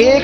1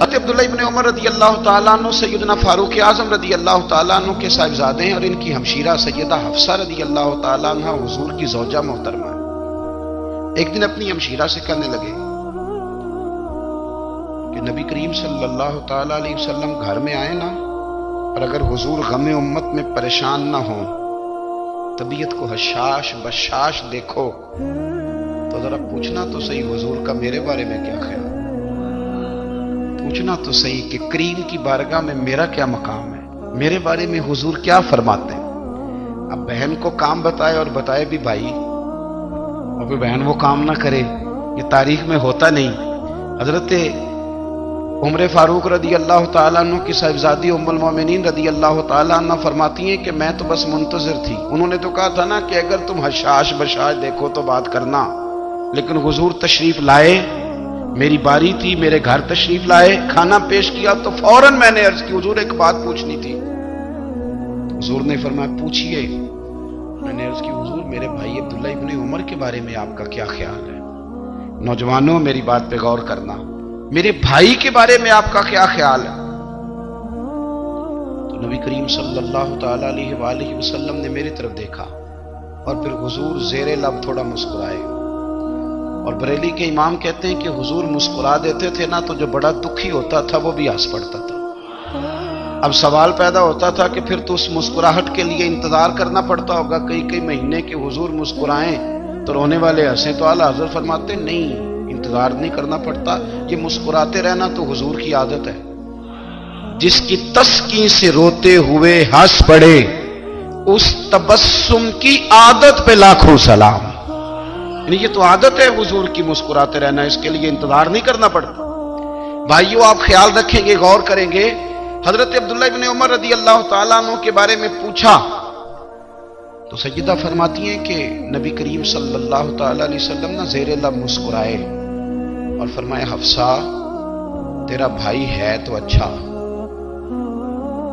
حضرت عبداللہ ابن عمر رضی اللہ تعالیٰ عنہ سیدنا فاروق اعظم رضی اللہ تعالیٰ عنہ کے صاحبزادے ہیں، اور ان کی ہمشیرہ سیدہ حفصہ رضی اللہ تعالیٰ عنہ حضور کی زوجہ محترمہ ہے۔ ایک دن اپنی ہمشیرہ سے کہنے لگے کہ نبی کریم صلی اللہ تعالیٰ علیہ وسلم گھر میں آئے نا، اور اگر حضور غم امت میں پریشان نہ ہوں، طبیعت کو حشاش بشاش دیکھو، تو ذرا پوچھنا تو صحیح حضور کا میرے بارے میں کیا خیال، پوچھنا تو صحیح کہ کریم کی بارگاہ میں میرا کیا مقام ہے، میرے بارے میں حضور کیا فرماتے ہیں۔ اب بہن کو کام بتائے، اور بتائے بھی بھائی، اور پھر بہن وہ کام نہ کرے، یہ تاریخ میں ہوتا نہیں۔ حضرت عمر فاروق رضی اللہ تعالیٰ عنہ کی صاحبزادی ام المومنین رضی اللہ تعالیٰ عنہ فرماتی ہیں کہ میں تو بس منتظر تھی، انہوں نے تو کہا تھا نا کہ اگر تم حشاش بشاش دیکھو تو بات کرنا، لیکن حضور تشریف لائے، میری باری تھی، میرے گھر تشریف لائے، کھانا پیش کیا تو فوراً میں نے عرض کی حضور ایک بات پوچھنی تھی۔ حضور نے فرمایا پوچھئے۔ میں نے عرض کی حضور میرے بھائی عبداللہ ابن عمر کے بارے میں آپ کا کیا خیال ہے؟ نوجوانوں میری بات پہ غور کرنا، میرے بھائی کے بارے میں آپ کا کیا خیال ہے؟ تو نبی کریم صلی اللہ تعالی علیہ وآلہ وسلم نے میری طرف دیکھا، اور پھر حضور زیر لب تھوڑا مسکرائے، اور بریلی کے امام کہتے ہیں کہ حضور مسکرا دیتے تھے نا تو جو بڑا دکھی ہوتا تھا وہ بھی ہنس پڑتا تھا۔ اب سوال پیدا ہوتا تھا کہ پھر تو اس مسکراہٹ کے لیے انتظار کرنا پڑتا ہوگا کئی مہینے کہ حضور مسکرائیں تو رونے والے ہنسیں، تو اعلیٰ حضرت فرماتے نہیں، انتظار نہیں کرنا پڑتا، یہ مسکراتے رہنا تو حضور کی عادت ہے۔ جس کی تسکین سے روتے ہوئے ہنس پڑے، اس تبسم کی عادت پہ لاکھوں سلام۔ یعنی یہ تو عادت ہے حضور کی مسکراتے رہنا، اس کے لیے انتظار نہیں کرنا پڑتا۔ بھائیو آپ خیال رکھیں گے، غور کریں گے، حضرت عبداللہ ابن عمر رضی اللہ تعالیٰ عنہ کے بارے میں پوچھا تو سیدہ فرماتی ہیں کہ نبی کریم صلی اللہ تعالیٰ علیہ وسلم نہ زیر لب مسکرائے اور فرمایا حفصہ تیرا بھائی ہے تو اچھا،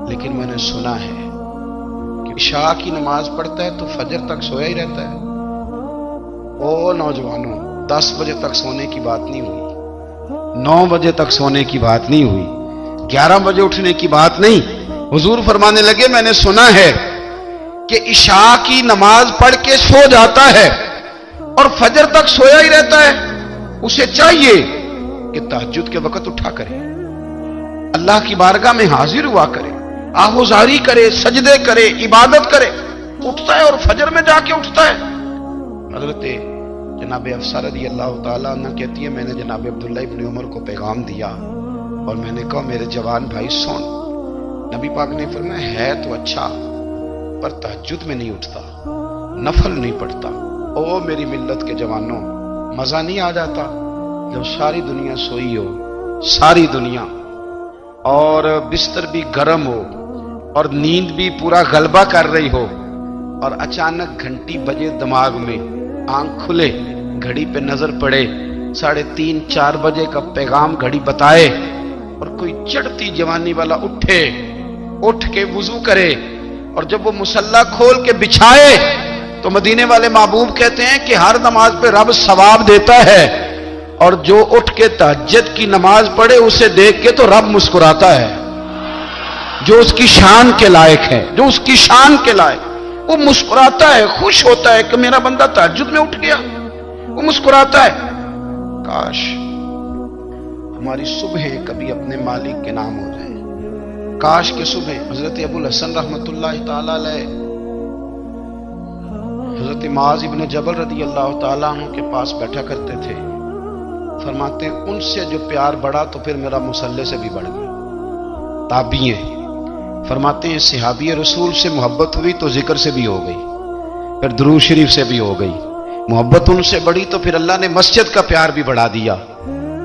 لیکن میں نے سنا ہے کہ عشاء کی نماز پڑھتا ہے تو فجر تک سویا ہی رہتا ہے۔ او نوجوانوں، 10 بجے تک سونے کی بات نہیں ہوئی، 9 بجے تک سونے کی بات نہیں ہوئی، 11 بجے اٹھنے کی بات نہیں۔ حضور فرمانے لگے میں نے سنا ہے کہ عشاء کی نماز پڑھ کے سو جاتا ہے اور فجر تک سویا ہی رہتا ہے، اسے چاہیے کہ تہجد کے وقت اٹھا کرے، اللہ کی بارگاہ میں حاضر ہوا کرے، آہوزاری کرے، سجدے کرے، عبادت کرے، اٹھتا ہے اور فجر میں جا کے اٹھتا ہے۔ حضرت جناب حفصہ رضی اللہ تعالیٰ عنہ کہتی ہے میں نے جناب عبداللہ ابن عمر کو پیغام دیا اور میں نے کہا میرے جوان بھائی سن، نبی پاک نے فرمایا ہے تو اچھا پر تہجد میں نہیں اٹھتا، نفل نہیں پڑھتا۔ او میری ملت کے جوانوں، مزہ نہیں آ جاتا جب ساری دنیا سوئی ہو، ساری دنیا، اور بستر بھی گرم ہو اور نیند بھی پورا غلبہ کر رہی ہو، اور اچانک گھنٹی بجے دماغ میں، آنکھ کھلے، گھڑی پہ نظر پڑے، 3:30 4 بجے کا پیغام گھڑی بتائے، اور کوئی چڑھتی جوانی والا اٹھ کے وضو کرے، اور جب وہ مصلی کھول کے بچھائے تو مدینے والے محبوب کہتے ہیں کہ ہر نماز پہ رب ثواب دیتا ہے، اور جو اٹھ کے تہجد کی نماز پڑھے اسے دیکھ کے تو رب مسکراتا ہے، جو اس کی شان کے لائق ہے، جو اس کی شان کے لائق، وہ مسکراتا ہے، خوش ہوتا ہے کہ میرا بندہ تہجد میں اٹھ گیا، وہ مسکراتا ہے۔ کاش ہماری صبحیں کبھی اپنے مالک کے نام ہو جائیں، کاش کہ صبح حضرت ابو الحسن رحمۃ اللہ تعالی علیہ حضرت معاذ ابن جبل رضی اللہ تعالیٰ عنہ کے پاس بیٹھا کرتے تھے، فرماتے ہیں ان سے جو پیار بڑھا تو پھر میرا مصلی سے بھی بڑھ گیا۔ تابعی ہیں، فرماتے ہیں صحابی رسول سے محبت ہوئی تو ذکر سے بھی ہو گئی، پھر درود شریف سے بھی ہو گئی، محبت ان سے بڑھی تو پھر اللہ نے مسجد کا پیار بھی بڑھا دیا۔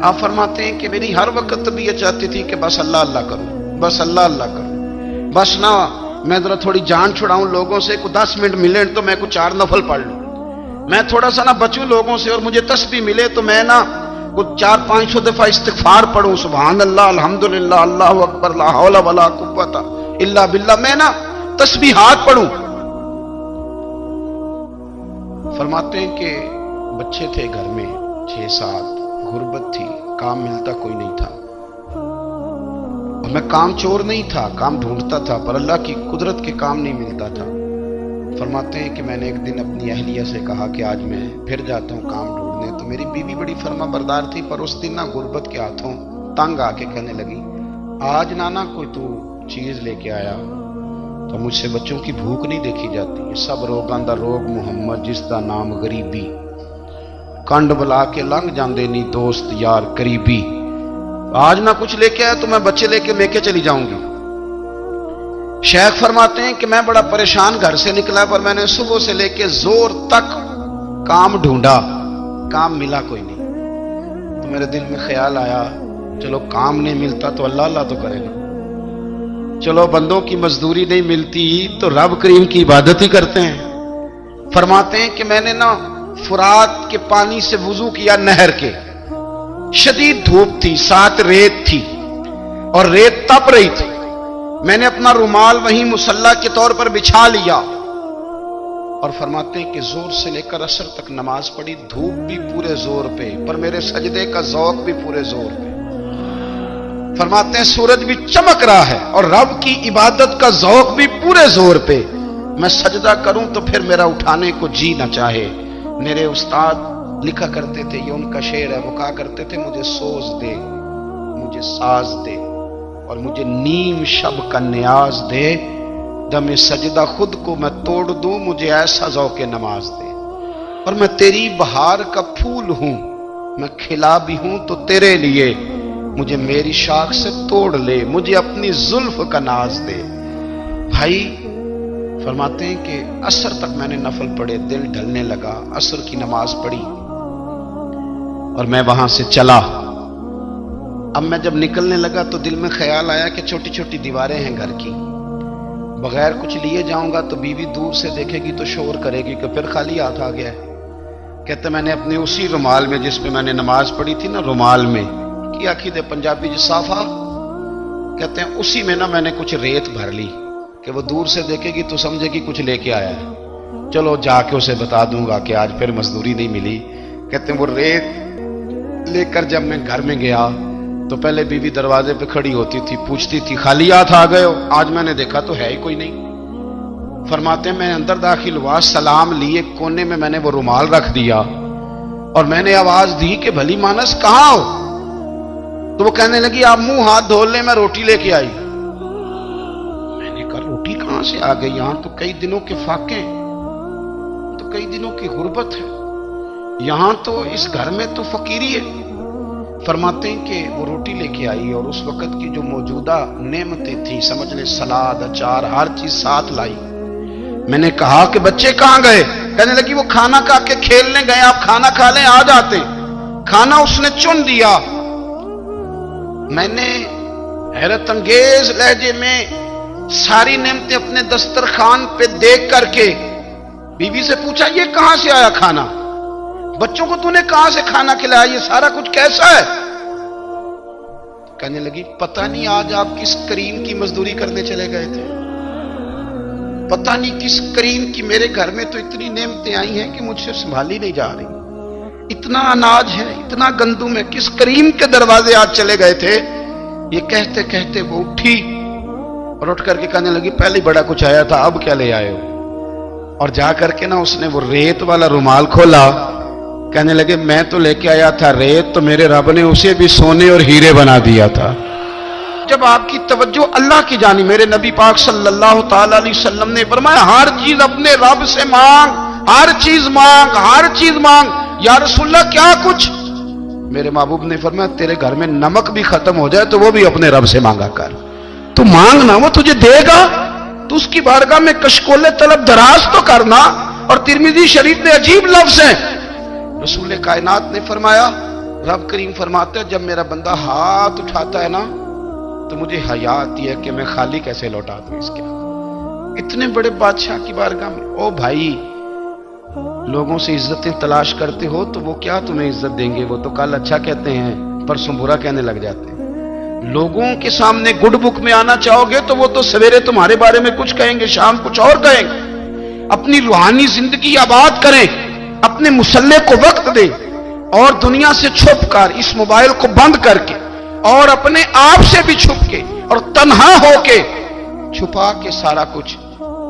آپ فرماتے ہیں کہ میری ہر وقت طبیعت چاہتی تھی کہ بس اللہ اللہ کروں، بس اللہ اللہ کروں، بس نہ میں ذرا تھوڑی جان چھڑاؤں لوگوں سے، کو 10 منٹ ملے تو میں کچھ 4 نفل پڑھ لوں، میں تھوڑا سا نہ بچوں لوگوں سے، اور مجھے تسبیح ملے تو میں نہ کچھ 400-500 دفعہ استغفار پڑھوں، سبحان اللہ، الحمدللہ، اللہ اکبر، لا حول ولا قوت الا باللہ، میں نہ تسبیحات پڑھوں۔ فرماتے ہیں کہ بچے تھے گھر میں 6-7، غربت تھی، کام ملتا کوئی نہیں تھا، اور میں کام چور نہیں تھا، کام ڈھونڈتا تھا، پر اللہ کی قدرت کے کام نہیں ملتا تھا۔ فرماتے ہیں کہ میں نے ایک دن اپنی اہلیہ سے کہا کہ آج میں پھر جاتا ہوں کام ڈھونڈنے، تو میری بیوی بڑی فرما بردار تھی، پر اس دن غربت کے ہاتھوں تنگ آ کے کہنے لگی آج نانا کوئی تو چیز لے کے آیا، تو مجھ سے بچوں کی بھوک نہیں دیکھی جاتی، سب روگاں دا روگ محمد جس دا نام غریبی، کنڈ بلا کے لنگ جاندے نہیں دوست یار قریبی، آج نہ کچھ لے کے آیا تو میں بچے لے کے میکے چلی جاؤں گی۔ شیخ فرماتے ہیں کہ میں بڑا پریشان گھر سے نکلا، پر میں نے صبح سے لے کے زور تک کام ڈھونڈا، کام ملا کوئی نہیں۔ تو میرے دل میں خیال آیا چلو کام نہیں ملتا تو اللہ اللہ تو کرے گا، چلو بندوں کی مزدوری نہیں ملتی تو رب کریم کی عبادت ہی کرتے ہیں۔ فرماتے ہیں کہ میں نے نا فرات کے پانی سے وضو کیا، نہر کے، شدید دھوپ تھی، ساتھ ریت تھی اور ریت تپ رہی تھی، میں نے اپنا رومال وہیں مصلی کے طور پر بچھا لیا اور فرماتے ہیں کہ زور سے لے کر عصر تک نماز پڑھی، دھوپ بھی پورے زور پہ پر میرے سجدے کا ذوق بھی پورے زور پہ۔ فرماتے ہیں سورج بھی چمک رہا ہے اور رب کی عبادت کا ذوق بھی پورے زور پہ، میں سجدہ کروں تو پھر میرا اٹھانے کو جی نہ چاہے۔ میرے استاد لکھا کرتے تھے، یہ ان کا شعر ہے، وہ کہا کرتے تھے مجھے سوز دے، مجھے ساز دے اور مجھے نیم شب کا نیاز دے، دم سجدہ خود کو میں توڑ دوں، مجھے ایسا ذوق نماز دے، اور میں تیری بہار کا پھول ہوں، میں کھلا بھی ہوں تو تیرے لیے، مجھے میری شاخ سے توڑ لے، مجھے اپنی زلف کا ناز دے۔ بھائی فرماتے ہیں کہ عصر تک میں نے نفل پڑھے، دل ڈھلنے لگا، عصر کی نماز پڑھی اور میں وہاں سے چلا۔ اب میں جب نکلنے لگا تو دل میں خیال آیا کہ چھوٹی چھوٹی دیواریں ہیں گھر کی، بغیر کچھ لیے جاؤں گا تو بیوی دور سے دیکھے گی تو شور کرے گی کہ پھر خالی ہاتھ آ گیا ہے۔ کہتے میں نے اپنے اسی رومال میں جس پہ میں نے نماز پڑھی تھی نا، رومال میں کی آخی دے پنجابی جو صافہ کہتے ہیں، اسی میں نا میں نے کچھ ریت بھر لی کہ وہ دور سے دیکھے گی تو سمجھے گی کچھ لے کے آیا ہے، چلو جا کے اسے بتا دوں گا کہ آج پھر مزدوری نہیں ملی۔ کہتے ہیں وہ ریت لے کر جب میں گھر میں گیا تو پہلے بیوی دروازے پہ کھڑی ہوتی تھی، پوچھتی تھی خالی ہاتھ آ گئے ہو؟ آج میں نے دیکھا تو ہے ہی کوئی نہیں۔ فرماتے ہیں میں اندر داخل ہوا، سلام لیے، کونے میں میں نے وہ رومال رکھ دیا اور میں نے آواز دی کہ بھلی مانس کہاں ہو؟ تو وہ کہنے لگی آپ منہ ہاتھ دھو لیں، میں روٹی لے کے آئی۔ میں نے کہا روٹی کہاں سے آ گئی؟ یہاں تو کئی دنوں کے فاقے ہیں، تو کئی دنوں کی غربت ہے، یہاں تو اس گھر میں تو فقیری ہے۔ فرماتے ہیں کہ وہ روٹی لے کے آئی اور اس وقت کی جو موجودہ نعمتیں تھیں، سمجھ لیں سلاد، اچار، ہر چیز ساتھ لائی۔ میں نے کہا کہ بچے کہاں گئے؟ کہنے لگی وہ کھانا کھا کے کھیلنے گئے، آپ کھانا کھا لیں آ جاتے۔ کھانا اس نے چن دیا۔ میں نے حیرت انگیز لہجے میں ساری نعمتیں اپنے دسترخوان پہ دیکھ کر کے بیوی سے پوچھا یہ کہاں سے آیا کھانا؟ بچوں کو تو نے کہاں سے کھانا کھلایا؟ یہ سارا کچھ کیسا ہے؟ کہنے لگی پتہ نہیں آج آپ کس کریم کی مزدوری کرنے چلے گئے تھے، پتہ نہیں کس کریم کی، میرے گھر میں تو اتنی نعمتیں آئی ہیں کہ مجھ سے سنبھالی نہیں جا رہی، اتنا اناج ہے، اتنا گندم ہے، کس کریم کے دروازے آج چلے گئے تھے؟ یہ کہتے کہتے وہ اٹھی اور اٹھ کر کے کہنے لگی پہلے بڑا کچھ آیا تھا، اب کیا لے آئے ہو؟ اور جا کر کے نا اس نے وہ ریت والا رومال کھولا، کہنے لگے میں تو لے کے آیا تھا ریت، تو میرے رب نے اسے بھی سونے اور ہیرے بنا دیا تھا۔ جب آپ کی توجہ اللہ کی جانب، میرے نبی پاک صلی اللہ تعالی علیہ وسلم نے فرمایا ہر چیز اپنے رب سے مانگ، ہر چیز مانگ، ہر چیز مانگ۔ یا رسول اللہ کیا کچھ؟ میرے محبوب نے فرمایا تیرے گھر میں نمک بھی ختم ہو جائے تو وہ بھی اپنے رب سے مانگا کر، تو مانگنا وہ تجھے دے گا، تو اس کی بارگاہ میں کشکول طلب دراز تو کرنا۔ اور ترمذی شریف میں عجیب لفظ ہے، رسول کائنات نے فرمایا، رب کریم فرماتا ہے جب میرا بندہ ہاتھ اٹھاتا ہے نا تو مجھے حیا آتی ہے کہ میں خالی کیسے لوٹا دوں اس کے۔ اتنے بڑے بادشاہ کی بارگاہ میں، او بھائی لوگوں سے عزتیں تلاش کرتے ہو تو وہ کیا تمہیں عزت دیں گے؟ وہ تو کل اچھا کہتے ہیں پرسوں برا کہنے لگ جاتے ہیں۔ لوگوں کے سامنے گڈ بک میں آنا چاہو گے تو وہ تو سویرے تمہارے بارے میں کچھ کہیں گے، شام کچھ اور کہیں گے۔ اپنی روحانی زندگی آباد کریں، اپنے مسلح کو وقت دیں اور دنیا سے چھپ کر اس موبائل کو بند کر کے اور اپنے آپ سے بھی چھپ کے اور تنہا ہو کے چھپا کے سارا کچھ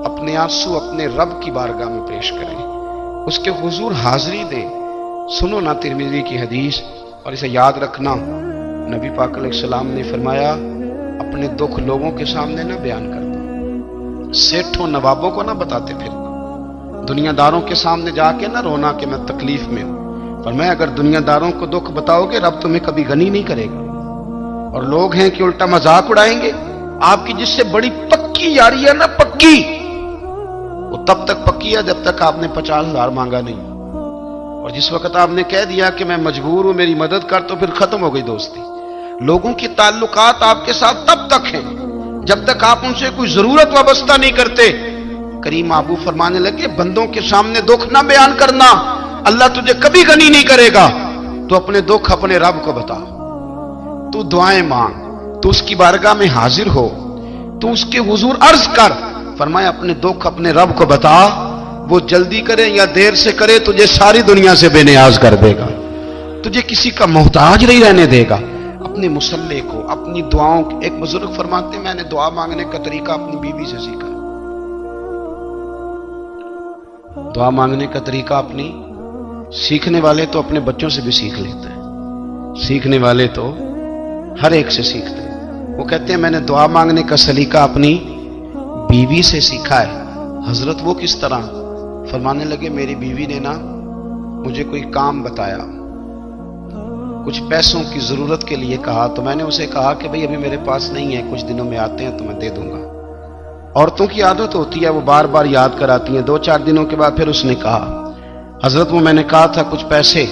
اپنے آنسو اپنے رب کی بارگاہ میں پیش کریں، اس کے حضور حاضری دیں۔ سنو نا ترمذی کی حدیث، اور اسے یاد رکھنا، نبی پاک علیہ السلام نے فرمایا اپنے دکھ لوگوں کے سامنے نہ بیان کرنا، سیٹھوں نوابوں کو نہ بتاتے پھرنا، دنیا داروں کے سامنے جا کے نہ رونا کہ میں تکلیف میں ہوں۔ پر میں اگر دنیا داروں کو دکھ بتاؤ گے رب تمہیں کبھی غنی نہیں کرے گا، اور لوگ ہیں کہ الٹا مذاق اڑائیں گے۔ آپ کی جس سے بڑی پکی یاری ہے نا، پکی، وہ تب تک پکی ہے جب تک آپ نے 50,000 مانگا نہیں، اور جس وقت آپ نے کہہ دیا کہ میں مجبور ہوں میری مدد کر، تو پھر ختم ہو گئی دوستی۔ لوگوں کی تعلقات آپ کے ساتھ تب تک ہیں جب تک آپ ان سے کوئی ضرورت وابستہ نہیں کرتے۔ کریم آبو فرمانے لگے بندوں کے سامنے دکھ نہ بیان کرنا، اللہ تجھے کبھی غنی نہیں کرے گا۔ تو اپنے دکھ اپنے رب کو بتا، تو دعائیں مانگ، تو اس کی بارگاہ میں حاضر ہو، تو اس کے حضور عرض کر۔ فرمایا اپنے دکھ اپنے رب کو بتا، وہ جلدی کرے یا دیر سے کرے تجھے ساری دنیا سے بے نیاز کر دے گا، تجھے کسی کا محتاج نہیں رہنے دے گا۔ اپنے مسلح کو، اپنی دعاؤں، ایک بزرگ فرماتے ہیں میں نے دعا مانگنے کا طریقہ اپنی بیوی سے سیکھا۔ دعا مانگنے کا طریقہ اپنی، سیکھنے والے تو اپنے بچوں سے بھی سیکھ لیتے ہیں، سیکھنے والے تو ہر ایک سے سیکھتے ہیں۔ وہ کہتے ہیں میں نے دعا مانگنے کا سلیقہ اپنی بیوی سے سیکھا ہے۔ حضرت وہ کس طرح؟ فرمانے لگے میری بیوی نے نا مجھے کوئی کام بتایا، کچھ پیسوں کی ضرورت کے لیے کہا، تو میں نے اسے کہا کہ بھئی ابھی میرے پاس نہیں ہے، کچھ دنوں میں آتے ہیں تو میں دے دوں گا۔ عورتوں کی عادت ہوتی ہے وہ بار بار یاد کراتی ہیں، 2-4 دنوں کے بعد پھر اس نے کہا حضرت وہ میں نے کہا تھا کچھ پیسے،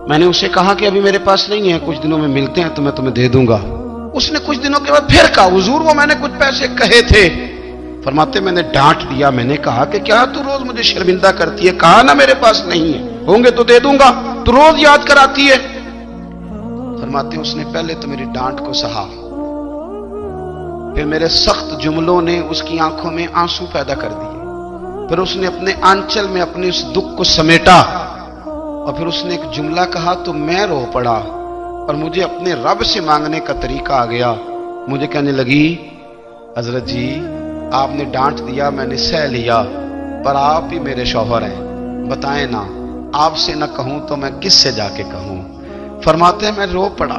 میں نے اسے کہا کہ ابھی میرے پاس نہیں ہے، کچھ دنوں میں ملتے ہیں تو میں تمہیں دے دوں گا۔ اس نے کچھ دنوں کے بعد پھر کہا حضور وہ میں نے کچھ پیسے کہے تھے۔ فرماتے میں نے ڈانٹ دیا، میں نے کہا کہ کیا تو روز مجھے شرمندہ کرتی ہے، کہا نا میرے پاس نہیں ہے، ہوں گے تو دے دوں گا، تو روز یاد کراتی ہے۔ فرماتے اس نے پہلے تو میری ڈانٹ کو سہا، پھر میرے سخت جملوں نے اس کی آنکھوں میں آنسو پیدا کر دیے، پھر اس نے اپنے آنچل میں اپنے اس دکھ کو سمیٹا، اور پھر اس نے ایک جملہ کہا تو میں رو پڑا، اور مجھے اپنے رب سے مانگنے کا طریقہ آ گیا۔ مجھے کہنے لگی حضرت جی آپ نے ڈانٹ دیا، میں نے سہ لیا، پر آپ ہی میرے شوہر ہیں، بتائیں نا آپ سے نہ کہوں تو میں کس سے جا کے کہوں۔ فرماتے ہیں میں رو پڑا،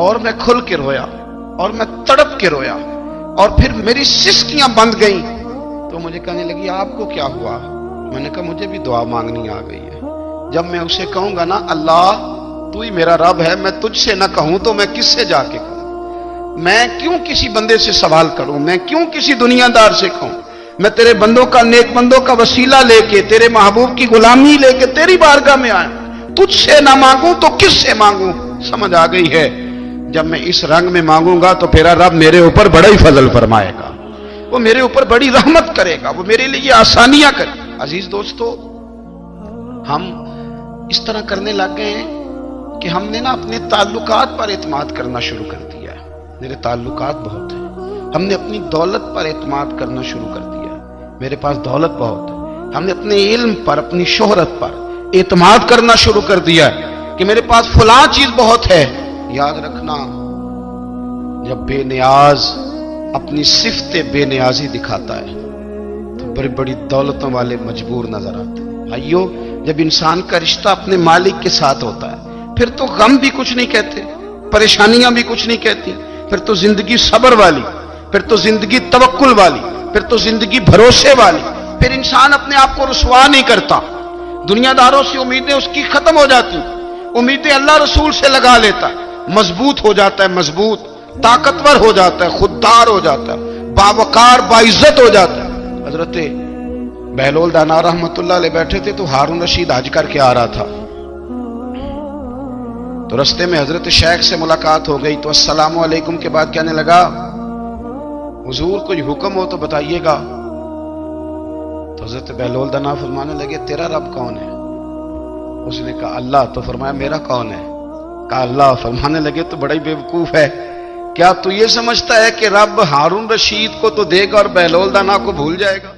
اور میں کھل کے رویا، اور میں تڑپ کے رویا، اور پھر میری سسکیاں بند گئیں۔ تو مجھے کہنے لگی آپ کو کیا ہوا؟ میں نے کہا مجھے بھی دعا مانگنی آ گئی ہے، جب میں اسے کہوں گا نا اللہ تو ہی میرا رب ہے، میں تجھ سے نہ کہوں تو میں کس سے جا کے کہوں؟ میں کیوں کسی بندے سے سوال کروں؟ میں کیوں کسی دنیا دار سے کہوں؟ میں تیرے بندوں کا، نیک بندوں کا وسیلہ لے کے، تیرے محبوب کی غلامی لے کے تیری بارگاہ میں آیا، تجھ سے نہ مانگوں تو کس سے مانگوں؟ سمجھ آ گئی ہے جب میں اس رنگ میں مانگوں گا تو پھر رب میرے اوپر بڑا ہی فضل فرمائے گا، وہ میرے اوپر بڑی رحمت کرے گا، وہ میرے لیے آسانیاں کرے گا۔ عزیز دوستو ہم اس طرح کرنے لگ گئے ہیں کہ ہم نے نا اپنے تعلقات پر اعتماد کرنا شروع کر دیا ہے۔ میرے تعلقات بہت ہیں، ہم نے اپنی دولت پر اعتماد کرنا شروع کر دیا ہے، میرے پاس دولت بہت ہے۔ ہم نے اپنے علم پر، اپنی شہرت پر اعتماد کرنا شروع کر دیا ہے کہ میرے پاس فلاں چیز بہت ہے۔ یاد رکھنا جب بے نیاز اپنی صفت بے نیازی دکھاتا ہے تو بڑی بڑی دولتوں والے مجبور نظر آتے ہیں۔ بھائیو جب انسان کا رشتہ اپنے مالک کے ساتھ ہوتا ہے پھر تو غم بھی کچھ نہیں کہتے، پریشانیاں بھی کچھ نہیں کہتی، پھر تو زندگی صبر والی، پھر تو زندگی توکل والی، پھر تو زندگی بھروسے والی، پھر انسان اپنے آپ کو رسوا نہیں کرتا، دنیا داروں سے امیدیں اس کی ختم ہو جاتی، امیدیں اللہ رسول سے لگا لیتا ہے، مضبوط ہو جاتا ہے، مضبوط، طاقتور ہو جاتا ہے، خوددار ہو جاتا ہے، باوقار باعزت ہو جاتا ہے۔ حضرت بہلول دانا رحمت اللہ علیہ بیٹھے تھے تو ہارون رشید حج کر کے آ رہا تھا، تو رستے میں حضرت شیخ سے ملاقات ہو گئی تو السلام علیکم کے بعد کہنے لگا حضور کوئی حکم ہو تو بتائیے گا۔ تو حضرت بہلول دانا فرمانے لگے تیرا رب کون ہے؟ اس نے کہا اللہ۔ تو فرمایا میرا کون ہے؟ کہا اللہ۔ فرمانے لگے تو بڑا ہی بیوقوف ہے، کیا تو یہ سمجھتا ہے کہ رب ہارون رشید کو تو دے گا اور بہلول دانا کو بھول جائے گا؟